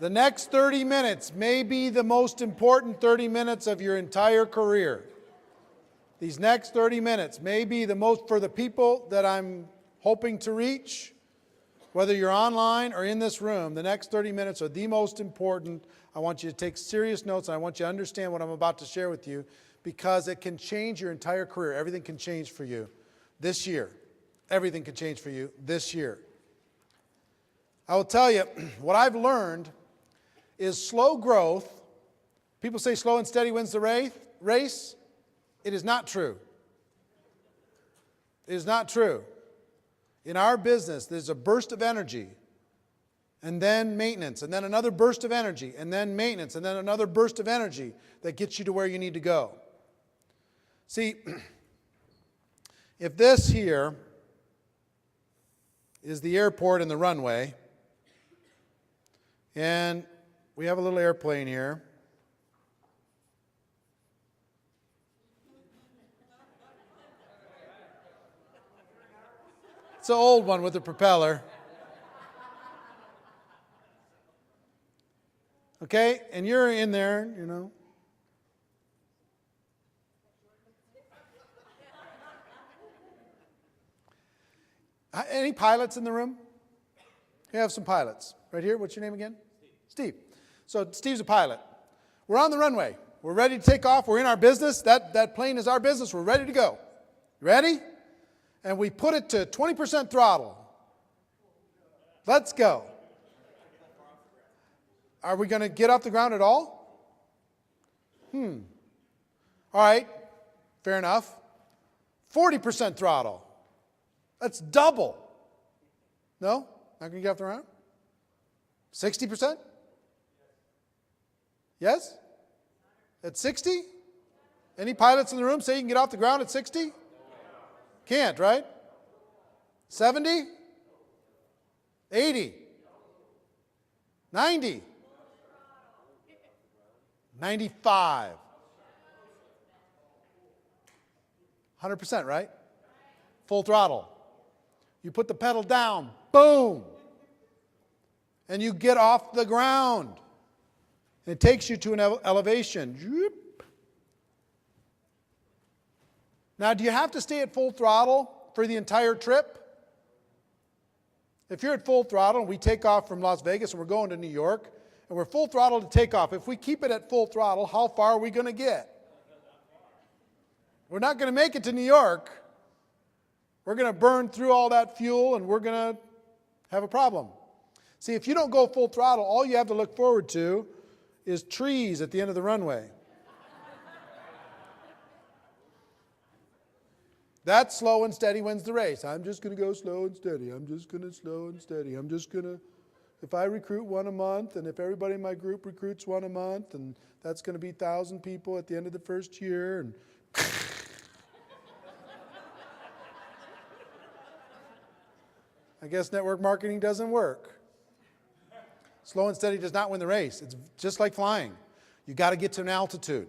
The next 30 minutes may be the most important 30 minutes of your entire career. These next 30 minutes may be the most, for the people that I'm hoping to reach, whether you're online or in this room, the next 30 minutes are the most important. I want you to take serious notes, and I want you to understand what I'm about to share with you, because it can change your entire career. Everything can change for you this year. Everything can change for you this year. I will tell you, what I've learned is slow growth. People say slow and steady wins the race. It is not true. It is not true. In our business, there's a burst of energy, and then maintenance, and then another burst of energy, and then maintenance, and then another burst of energy that gets you to where you need to go. See, if this here is the airport and the runway, and we have a little airplane here. It's an old one with a propeller. Okay, and you're in there, you know. Any pilots in the room? We have some pilots. Right here, what's your name again? Steve. So Steve's a pilot. We're on the runway. We're ready to take off. We're in our business. That plane is our business. We're ready to go. Ready? And we put it to 20% throttle. Let's go. Are we going to get off the ground at all? All right. Fair enough. 40% throttle. That's double. No? Not going to get off the ground? 60%? Yes? At 60? Any pilots in the room say you can get off the ground at 60? Can't, right? 70? 80? 90? 95? 100%, right? Full throttle. You put the pedal down, boom, and you get off the ground. It takes you to an elevation. Now, do you have to stay at full throttle for the entire trip? If you're at full throttle and we take off from Las Vegas and we're going to New York, and we're full throttle to take off, if we keep it at full throttle, how far are we going to get? We're not going to make it to New York. We're going to burn through all that fuel, and we're going to have a problem. See, if you don't go full throttle, all you have to look forward to is trees at the end of the runway. That slow and steady wins the race. I'm just going to go slow and steady. I'm just going to slow and steady. I'm just going to, if I recruit one a month, and if everybody in my group recruits one a month, and that's going to be 1,000 people at the end of the first year, and I guess network marketing doesn't work. Slow and steady does not win the race. It's just like flying. You got to get to an altitude.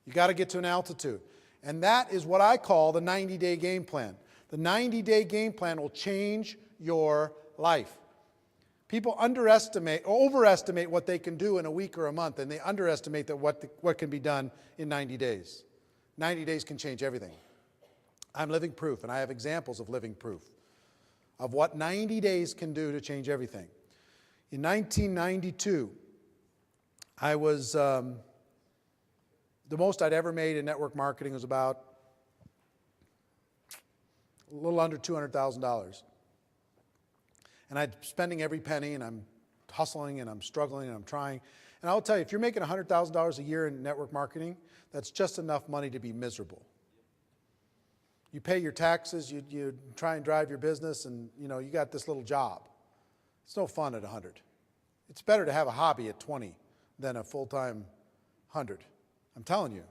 You got to get to an altitude. And that is what I call the 90-day game plan. The 90-day game plan will change your life. People underestimate or overestimate what they can do in a week or a month, and they underestimate that what can be done in 90 days. 90 days can change everything. I'm living proof, and I have examples of living proof of what 90 days can do to change everything. In 1992, I was, the most I'd ever made in network marketing was about a little under $200,000. And I'm spending every penny, and I'm hustling, and I'm struggling, and I'm trying. And I'll tell you, if you're making $100,000 a year in network marketing, that's just enough money to be miserable. You pay your taxes, you try and drive your business, and you got this little job. It's no fun at 100. It's better to have a hobby at 20 than a full-time 100. I'm telling you.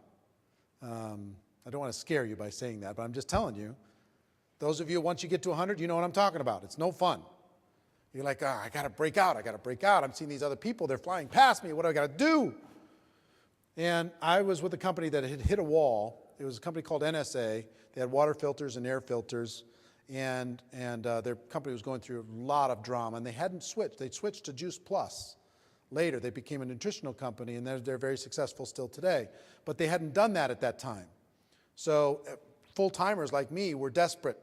I don't want to scare you by saying that, but I'm just telling you. Those of you, once you get to 100, you know what I'm talking about. It's no fun. You're like, I got to break out. I got to break out. I'm seeing these other people. They're flying past me. What do I got to do? And I was with a company that had hit a wall. It was a company called NSA. They had water filters and air filters. And their company was going through a lot of drama. And they hadn't switched. They'd switched to Juice Plus later. They became a nutritional company, and they're very successful still today. But they hadn't done that at that time. So full-timers like me were desperate.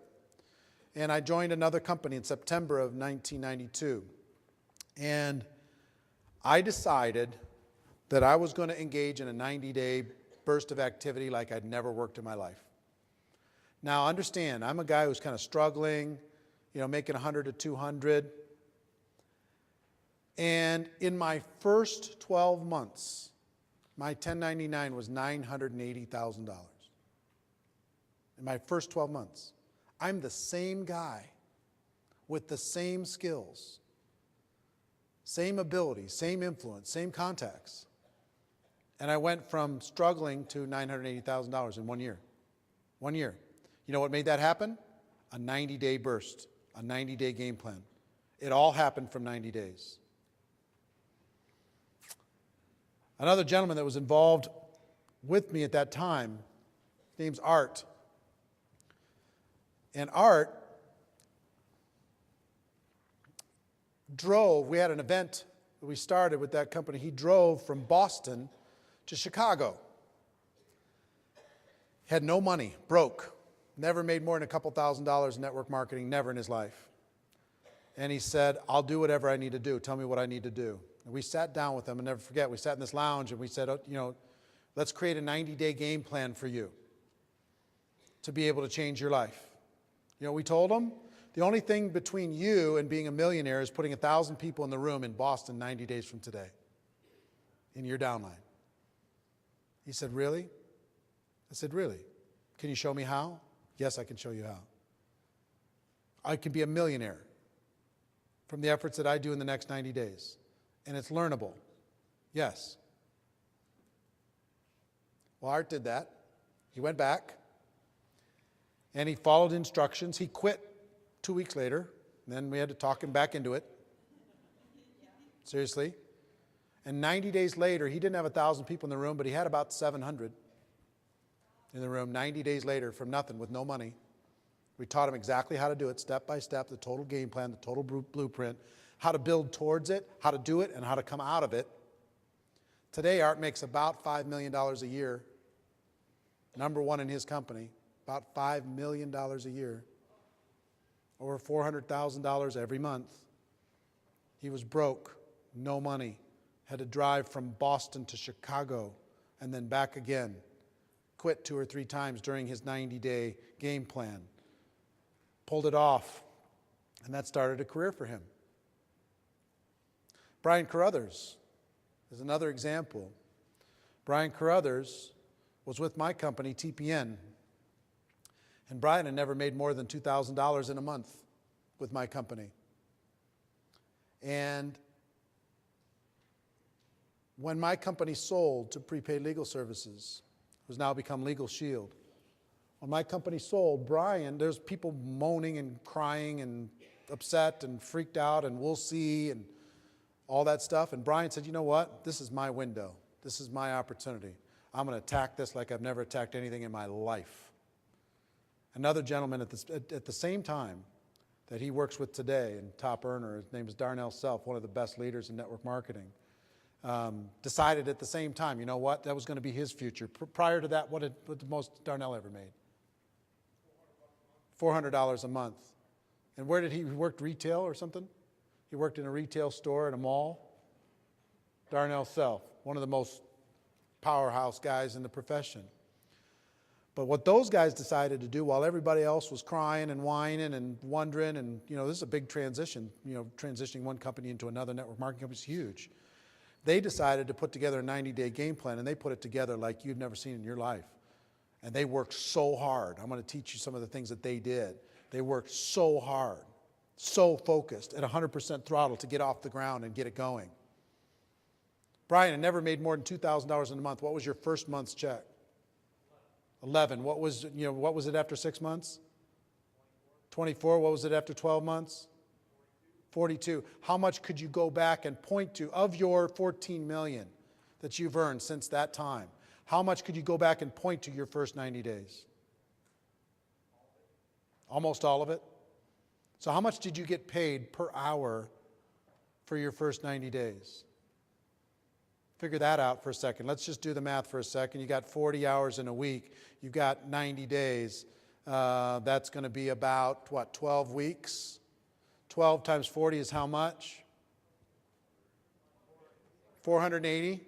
And I joined another company in September of 1992. And I decided that I was going to engage in a 90-day burst of activity like I'd never worked in my life. Now, understand, I'm a guy who's kind of struggling, making 100 to 200. And in my first 12 months, my 1099 was $980,000. In my first 12 months. I'm the same guy with the same skills, same abilities, same influence, same contacts. And I went from struggling to $980,000 in 1 year. 1 year. You know what made that happen? A 90-day burst, a 90-day game plan. It all happened from 90 days. Another gentleman that was involved with me at that time, his name's Art. And Art drove, we had an event that we started with that company. He drove from Boston to Chicago. Had no money, broke, never made more than a couple $1,000s in network marketing, never in his life. And he said, I'll do whatever I need to do. Tell me what I need to do. And we sat down with him, and never forget, we sat in this lounge and we said, let's create a 90-day game plan for you to be able to change your life. You know what we told him? The only thing between you and being a millionaire is putting 1,000 people in the room in Boston 90 days from today in your downline. He said, really? I said, really? Can you show me how? Yes, I can show you how. I can be a millionaire from the efforts that I do in the next 90 days. And it's learnable. Yes. Well, Art did that. He went back. And he followed instructions. He quit 2 weeks later. And then we had to talk him back into it. Seriously. And 90 days later, he didn't have 1,000 people in the room, but he had about 700 in the room 90 days later from nothing, with no money. We taught him exactly how to do it, step by step, the total game plan, the total blueprint, how to build towards it, how to do it, and how to come out of it. Today, Art makes about $5 million a year. Number one in his company. About $5 million a year, over $400,000 every month. He was broke, no money, had to drive from Boston to Chicago and then back again. Quit 2 or 3 times during his 90-day game plan. Pulled it off, and that started a career for him. Brian Carruthers is another example. Brian Carruthers was with my company, TPN. And Brian had never made more than $2,000 in a month with my company. And when my company sold to Prepaid Legal Services, who's now become Legal Shield, when my company sold, Brian, there's people moaning and crying and upset and freaked out and we'll see and all that stuff. And Brian said, you know what? This is my window. This is my opportunity. I'm going to attack this like I've never attacked anything in my life. Another gentleman at the same time that he works with today, and top earner, his name is Darnell Self, one of the best leaders in network marketing, decided at the same time, you know what, that was going to be his future. Prior to that, what the most Darnell ever made? $400 a month. And where did he work? Retail or something? He worked in a retail store in a mall. Darnell Self, one of the most powerhouse guys in the profession. But what those guys decided to do while everybody else was crying and whining and wondering, and this is a big transition, transitioning one company into another network marketing company is huge. They decided to put together a 90-day game plan, and they put it together like you've never seen in your life. And they worked so hard. I'm going to teach you some of the things that they did. They worked so hard, so focused, at 100% throttle to get off the ground and get it going. Brian had never made more than $2,000 in a month. What was your first month's check? 11. What was it after 6 months? 24. What was it after 12 months? 42. How much could you go back and point to of your 14 million that you've earned since that time? How much could you go back and point to your first 90 days? Almost all of it. So how much did you get paid per hour for your first 90 days? Figure that out for a second. Let's just do the math for a second. You got 40 hours in a week. You've got 90 days. That's going to be about, what, 12 weeks? 12 times 40 is how much? 480?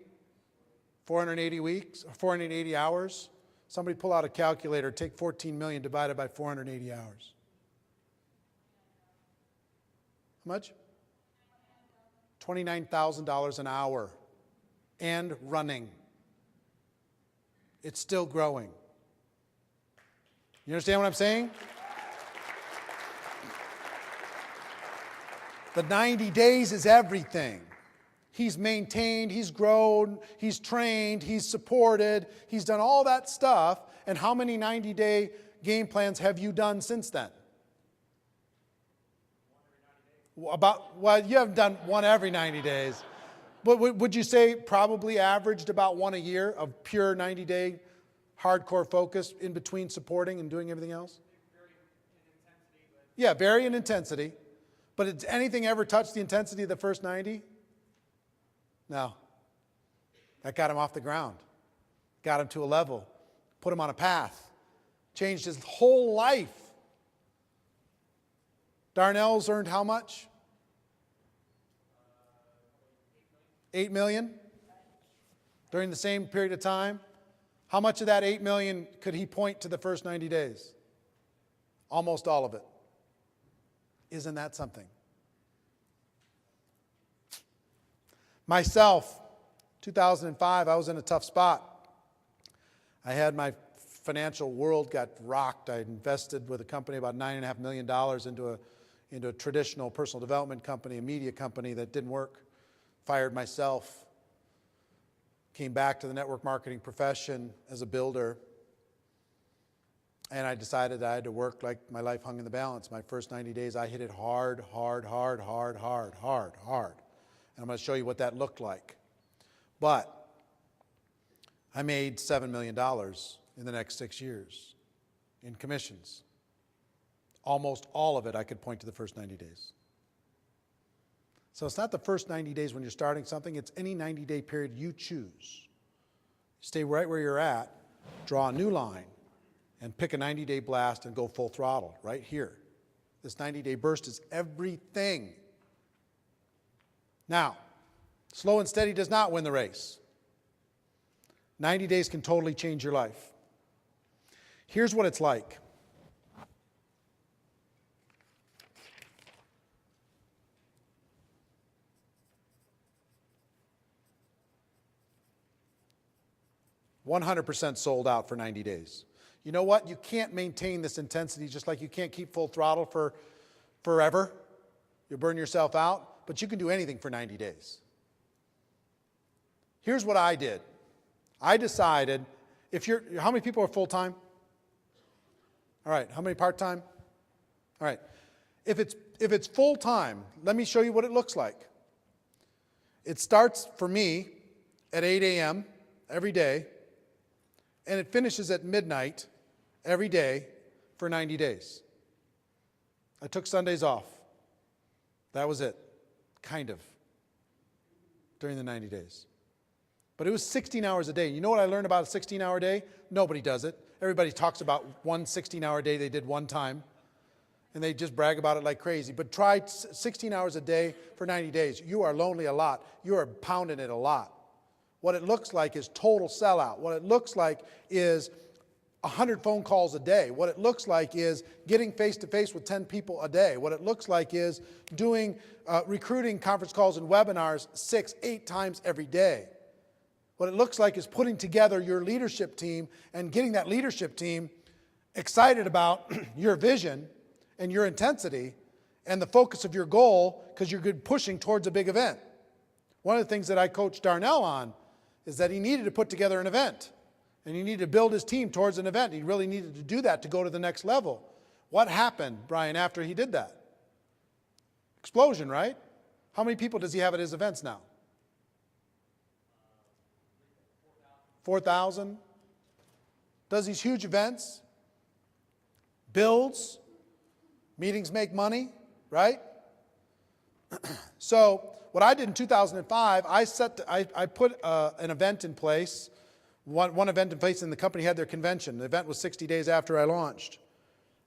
480 weeks? 480 hours? Somebody pull out a calculator. Take 14 million divided by 480 hours. How much? $29,000 an hour. And running. It's still growing. You understand what I'm saying? The 90 days is everything. He's maintained, he's grown, he's trained, he's supported, he's done all that stuff. And how many 90-day game plans have you done since then? Well, you haven't done one every 90 days. But would you say probably averaged about one a year of pure 90-day hardcore focus in between supporting and doing everything else? Yeah, vary in intensity. But did anything ever touch the intensity of the first 90? No. That got him off the ground. Got him to a level. Put him on a path. Changed his whole life. Darnell's earned how much? 8 million during the same period of time. How much of that 8 million could he point to the first 90 days? Almost all of it. Isn't that something? Myself, 2005, I was in a tough spot. I had my financial world got rocked. I invested with a company about $9.5 million into a traditional personal development company, a media company that didn't work. Fired myself, came back to the network marketing profession as a builder, and I decided I had to work like my life hung in the balance. My first 90 days, I hit it hard. And I'm going to show you what that looked like. But I made $7 million in the next 6 years in commissions. Almost all of it I could point to the first 90 days. So it's not the first 90 days when you're starting something, it's any 90-day period you choose. Stay right where you're at, draw a new line, and pick a 90-day blast and go full throttle right here. This 90-day burst is everything. Now, slow and steady does not win the race. 90 days can totally change your life. Here's what it's like. %100% sold out for 90 days. You know what? You can't maintain this intensity just like you can't keep full throttle for forever. You'll burn yourself out, but you can do anything for 90 days. Here's what I did. I decided, how many people are full-time? All right, how many part-time? All right. If it's full-time, let me show you what it looks like. It starts for me at 8 a.m. every day, and it finishes at midnight every day for 90 days. I took Sundays off. That was it, kind of, during the 90 days. But it was 16 hours a day. You know what I learned about a 16-hour day? Nobody does it. Everybody talks about one 16-hour day they did one time, and they just brag about it like crazy. But try 16 hours a day for 90 days. You are lonely a lot. You are pounding it a lot. What it looks like is total sellout. What it looks like is 100 phone calls a day. What it looks like is getting face-to-face with 10 people a day. What it looks like is doing recruiting conference calls and webinars 6-8 times every day. What it looks like is putting together your leadership team and getting that leadership team excited about your vision and your intensity and the focus of your goal because you're good pushing towards a big event. One of the things that I coached Darnell on is that he needed to put together an event. And he needed to build his team towards an event. He really needed to do that to go to the next level. What happened, Brian, after he did that? Explosion, right? How many people does he have at his events now? 4,000. Does these huge events. Builds. Meetings make money, right? So what I did in 2005, I put an event in place, one event in place, and the company had their convention. The event was 60 days after I launched.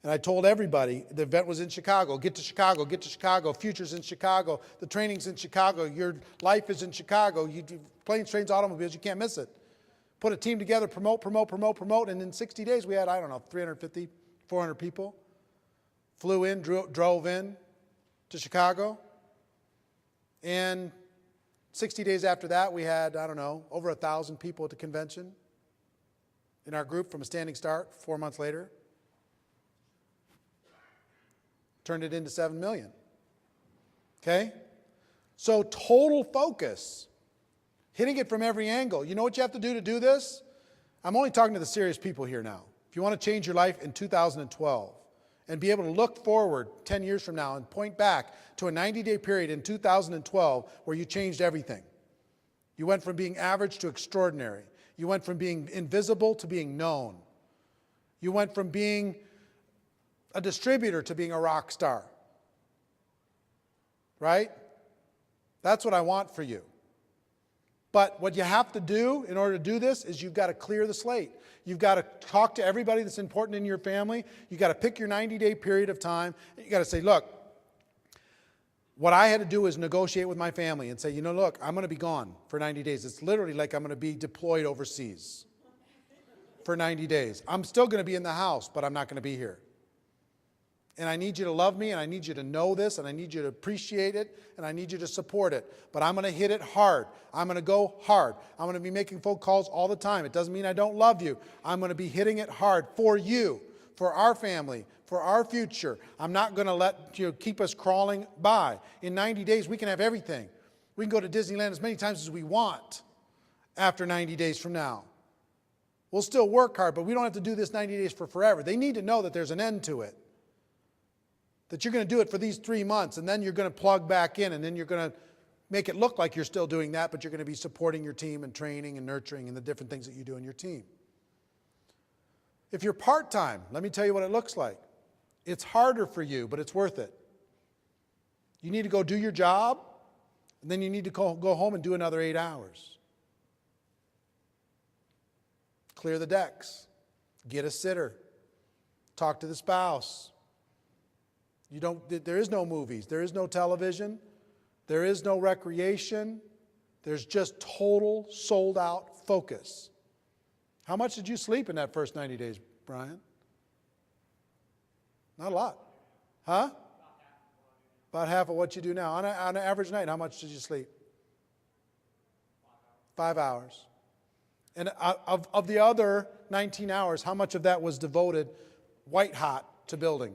And I told everybody, the event was in Chicago. Get to Chicago, get to Chicago. Future's in Chicago. The training's in Chicago. Your life is in Chicago. You do planes, trains, automobiles. You can't miss it. Put a team together, promote. And in 60 days, we had, 350, 400 people. Flew in, drove in to Chicago. And 60 days after that, we had, over 1,000 people at the convention in our group from a standing start 4 months later. Turned it into 7 million. Okay? So total focus. Hitting it from every angle. You know what you have to do this? I'm only talking to the serious people here now. If you want to change your life in 2012 and be able to look forward 10 years from now and point back to a 90-day period in 2012 where you changed everything. You went from being average to extraordinary. You went from being invisible to being known. You went from being a distributor to being a rock star. Right? That's what I want for you. But what you have to do in order to do this is you've got to clear the slate. You've got to talk to everybody that's important in your family. You've got to pick your 90-day period of time. You've got to say, look, what I had to do is negotiate with my family and say, look, I'm going to be gone for 90 days. It's literally like I'm going to be deployed overseas for 90 days. I'm still going to be in the house, but I'm not going to be here. And I need you to love me, and I need you to know this, and I need you to appreciate it, and I need you to support it. But I'm going to hit it hard. I'm going to go hard. I'm going to be making phone calls all the time. It doesn't mean I don't love you. I'm going to be hitting it hard for you, for our family, for our future. I'm not going to let you keep us crawling by. In 90 days, we can have everything. We can go to Disneyland as many times as we want after 90 days from now. We'll still work hard, but we don't have to do this 90 days for forever. They need to know that there's an end to it. That you're going to do it for these 3 months, and then you're going to plug back in, and then you're going to make it look like you're still doing that, but you're going to be supporting your team and training and nurturing and the different things that you do in your team. If you're part-time, let me tell you what it looks like. It's harder for you, but it's worth it. You need to go do your job, and then you need to go home and do another 8 hours. Clear the decks. Get a sitter. Talk to the spouse. There is no movies. There is no television. There is no recreation. There's just total sold-out focus. How much did you sleep in that first 90 days, Brian? Not a lot. Huh? About half of what you do now. On an average night, how much did you sleep? 5 hours. And of the other 19 hours, how much of that was devoted white hot to building?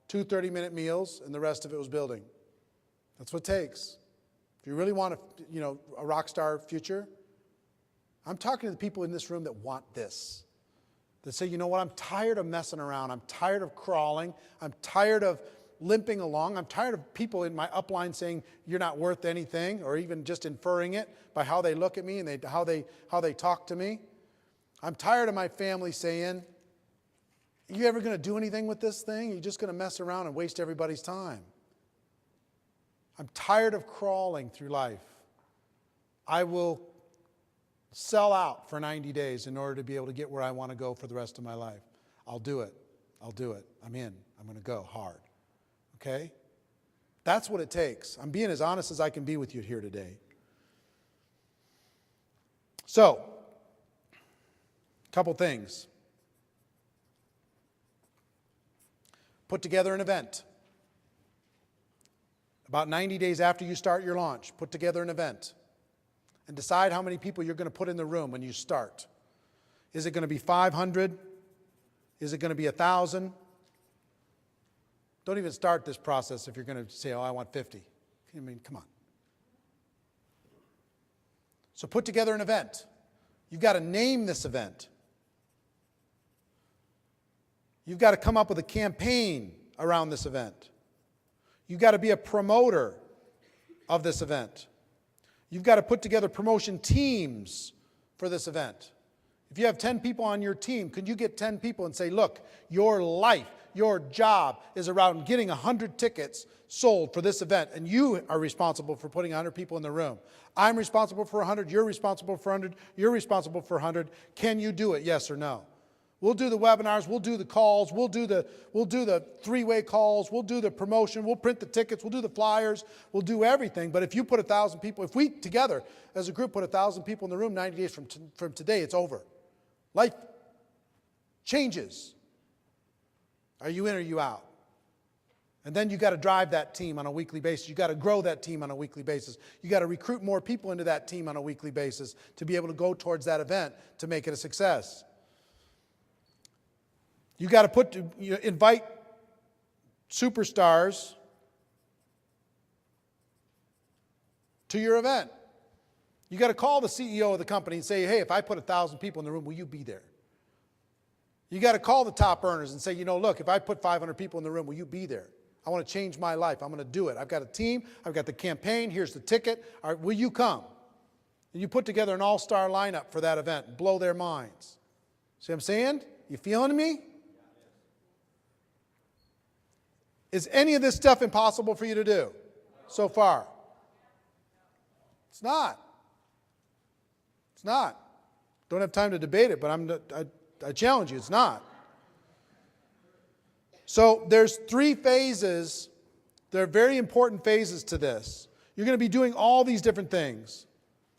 2 30-minute meals, and the rest of it was building. That's what it takes. If you really want a rock star future, I'm talking to the people in this room that want this. That say, you know what, I'm tired of messing around. I'm tired of crawling. I'm tired of limping along. I'm tired of people in my upline saying you're not worth anything, or even just inferring it by how they look at me and how they talk to me. I'm tired of my family saying, are you ever going to do anything with this thing? You're just going to mess around and waste everybody's time. I'm tired of crawling through life. I will sell out for 90 days in order to be able to get where I want to go for the rest of my life. I'll do it. I'll do it. I'm in. I'm going to go hard. Okay? That's what it takes. I'm being as honest as I can be with you here today. So, a couple things. Put together an event. About 90 days after you start your launch, put together an event. And decide how many people you're going to put in the room when you start. Is it going to be 500? Is it going to be 1,000? Don't even start this process if you're going to say, I want 50. I mean, come on. So put together an event. You've got to name this event. You've got to come up with a campaign around this event. You've got to be a promoter of this event. You've got to put together promotion teams for this event. If you have 10 people on your team, could you get 10 people and say, look, your life, your job is around getting 100 tickets sold for this event, and you are responsible for putting 100 people in the room. I'm responsible for 100, you're responsible for 100, you're responsible for 100. Can you do it, yes or no? We'll do the webinars, we'll do the calls, we'll do the three-way calls, we'll do the promotion, we'll print the tickets, we'll do the flyers, we'll do everything. But if you put 1,000 people, if we together as a group put 1,000 people in the room 90 days from today, it's over. Life changes. Are you in or are you out? And then you got to drive that team on a weekly basis. You got to grow that team on a weekly basis. You got to recruit more people into that team on a weekly basis to be able to go towards that event to make it a success. You got to invite superstars to your event. You got to call the CEO of the company and say, hey, if I put 1,000 people in the room, will you be there? You got to call the top earners and say, look, if I put 500 people in the room, will you be there? I want to change my life. I'm going to do it. I've got a team. I've got the campaign. Here's the ticket. All right, will you come? And you put together an all-star lineup for that event. Blow their minds. See what I'm saying? You feeling me? Is any of this stuff impossible for you to do so far? It's not. It's not. Don't have time to debate it, but I challenge you, it's not. So there's 3 phases. There are very important phases to this. You're going to be doing all these different things.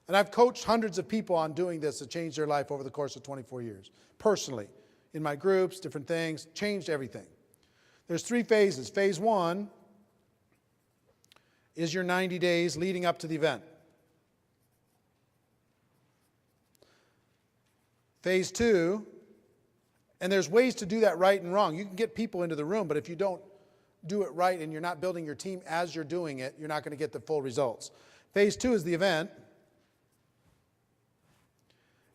And I've coached hundreds of people on doing this to change their life over the course of 24 years. Personally, in my groups, different things, changed everything. There's 3 phases. Phase 1 is your 90 days leading up to the event. Phase 2, and there's ways to do that right and wrong. You can get people into the room, but if you don't do it right and you're not building your team as you're doing it, you're not going to get the full results. Phase 2 is the event.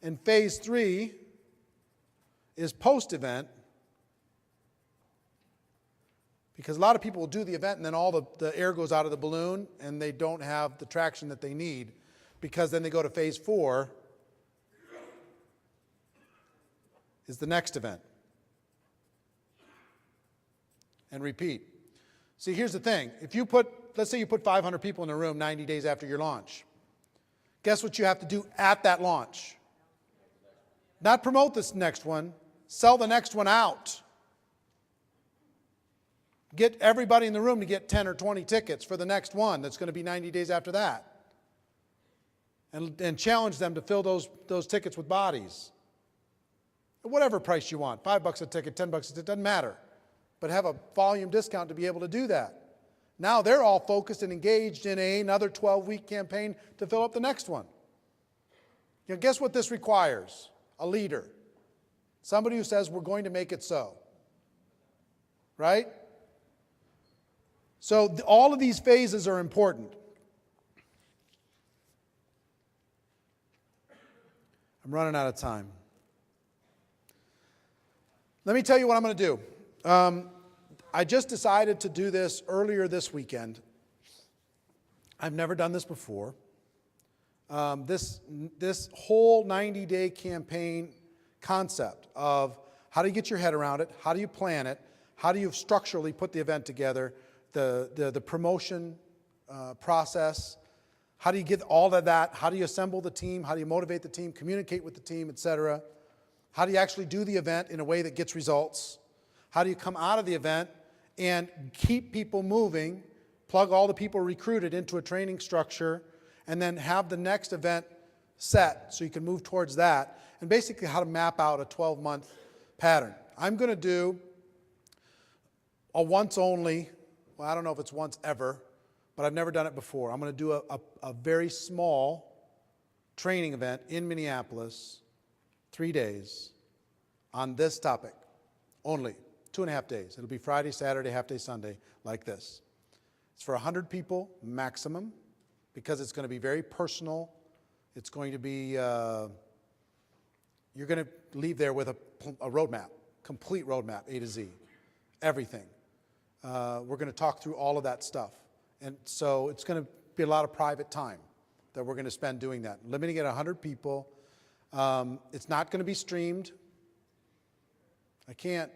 And phase 3 is post-event. Because a lot of people will do the event and then all the air goes out of the balloon and they don't have the traction that they need, because then they go to phase 4 is the next event. And repeat. See, here's the thing. If you let's say you put 500 people in the room 90 days after your launch. Guess what you have to do at that launch? Not promote this next one, sell the next one out. Get everybody in the room to get 10 or 20 tickets for the next one that's going to be 90 days after that. And challenge them to fill those tickets with bodies. Whatever price you want, $5 a ticket, $10 a ticket, doesn't matter. But have a volume discount to be able to do that. Now they're all focused and engaged in another 12-week campaign to fill up the next one. Guess what this requires? A leader. Somebody who says, we're going to make it so. Right? So all of these phases are important. I'm running out of time. Let me tell you what I'm going to do. I just decided to do this earlier this weekend. I've never done this before. This whole 90-day campaign concept of how do you get your head around it, how do you plan it, how do you structurally put the event together, the promotion process, how do you get all of that, how do you assemble the team, how do you motivate the team, communicate with the team, etc. How do you actually do the event in a way that gets results? How do you come out of the event and keep people moving, plug all the people recruited into a training structure, and then have the next event set so you can move towards that, and basically how to map out a 12-month pattern. I'm going to do a once only, well, I don't know if it's once ever, but I've never done it before. I'm going to do a very small training event in Minneapolis, 3 days, on this topic only, 2.5 days. It'll be Friday, Saturday, half day, Sunday, like this. It's for 100 people maximum, because it's going to be very personal. It's going to be, you're going to leave there with a roadmap, complete roadmap, A to Z, everything. We're going to talk through all of that stuff. And so it's going to be a lot of private time that we're going to spend doing that. Limiting it to 100 people. It's not going to be streamed. I can't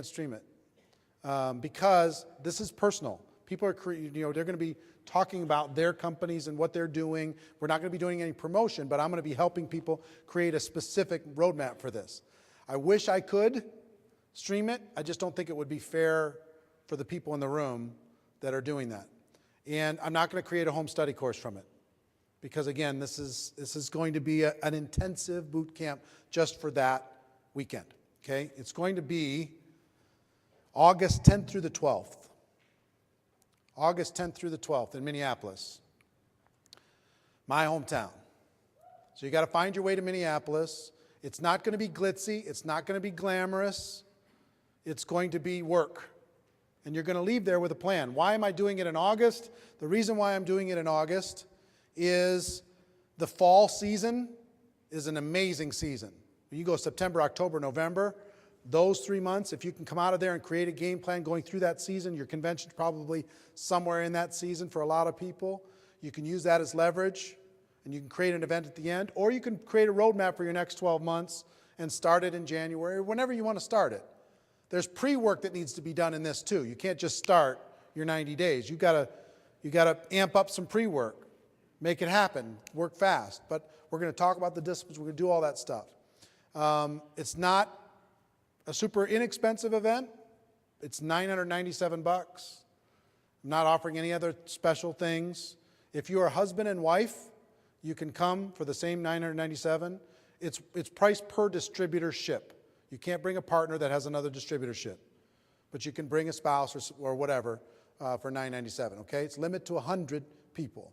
stream it. because this is personal. People are, they're going to be talking about their companies and what they're doing. We're not going to be doing any promotion, but I'm going to be helping people create a specific roadmap for this. I wish I could stream it. I just don't think it would be fair for the people in the room that are doing that. And I'm not going to create a home study course from it. Because again, this is going to be an intensive boot camp just for that weekend. Okay? It's going to be August 10th through the 12th. August 10th through the 12th in Minneapolis. My hometown. So you got to find your way to Minneapolis. It's not going to be glitzy. It's not going to be glamorous. It's going to be work. And you're going to leave there with a plan. Why am I doing it in August? The reason why I'm doing it in August is the fall season is an amazing season. When you go September, October, November, those 3 months, if you can come out of there and create a game plan going through that season, your convention's probably somewhere in that season for a lot of people. You can use that as leverage, and you can create an event at the end, or you can create a roadmap for your next 12 months and start it in January, or whenever you want to start it. There's pre-work that needs to be done in this too. You can't just start your 90 days. You got to amp up some pre-work. Make it happen. Work fast. But we're going to talk about the disciplines. We're going to do all that stuff. It's not a super inexpensive event. It's $997. I'm not offering any other special things. If you are husband and wife, you can come for the same $997. It's priced per distributorship. You can't bring a partner that has another distributorship. But you can bring a spouse or whatever for $997. Okay? It's limited to 100 people.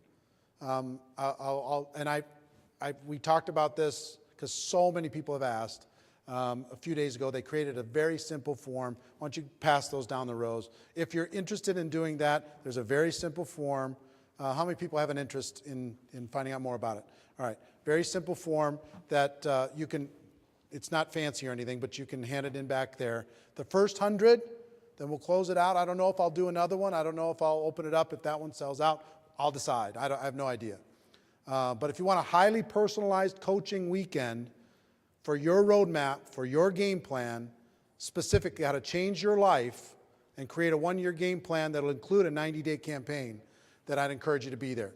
We talked about this because so many people have asked. A few days ago, they created a very simple form. Why don't you pass those down the rows? If you're interested in doing that, there's a very simple form. How many people have an interest in finding out more about it? All right, very simple form that you can, it's not fancy or anything, but you can hand it in back there. The first 100, then we'll close it out. I don't know if I'll do another one. I don't know if I'll open it up if that one sells out. I'll decide. I have no idea. But if you want a highly personalized coaching weekend for your roadmap, for your game plan, specifically how to change your life and create a one-year game plan that will include a 90-day campaign, that I'd encourage you to be there.